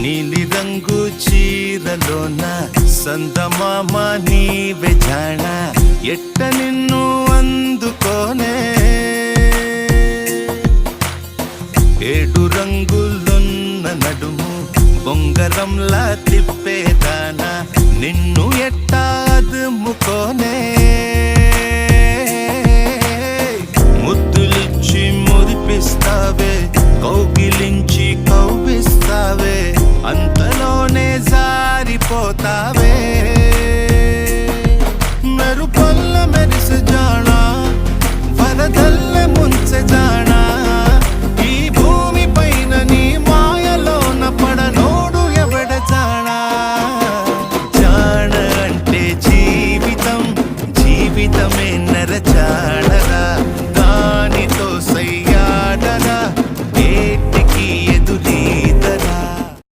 నీలి రంగు చీరలోన సందమామ నీవే జాణ ఎట్ట నిన్ను అందుకోనే ఏడు రంగులున్న నడుము బొంగరంలా తిప్పేదానా నిన్ను ఎట్టా అదుముకోనే ముద్దులిచ్చి మురిపిస్తావే కౌగిలించి కౌగిస్తావే అంతలోనే జారిపోతావే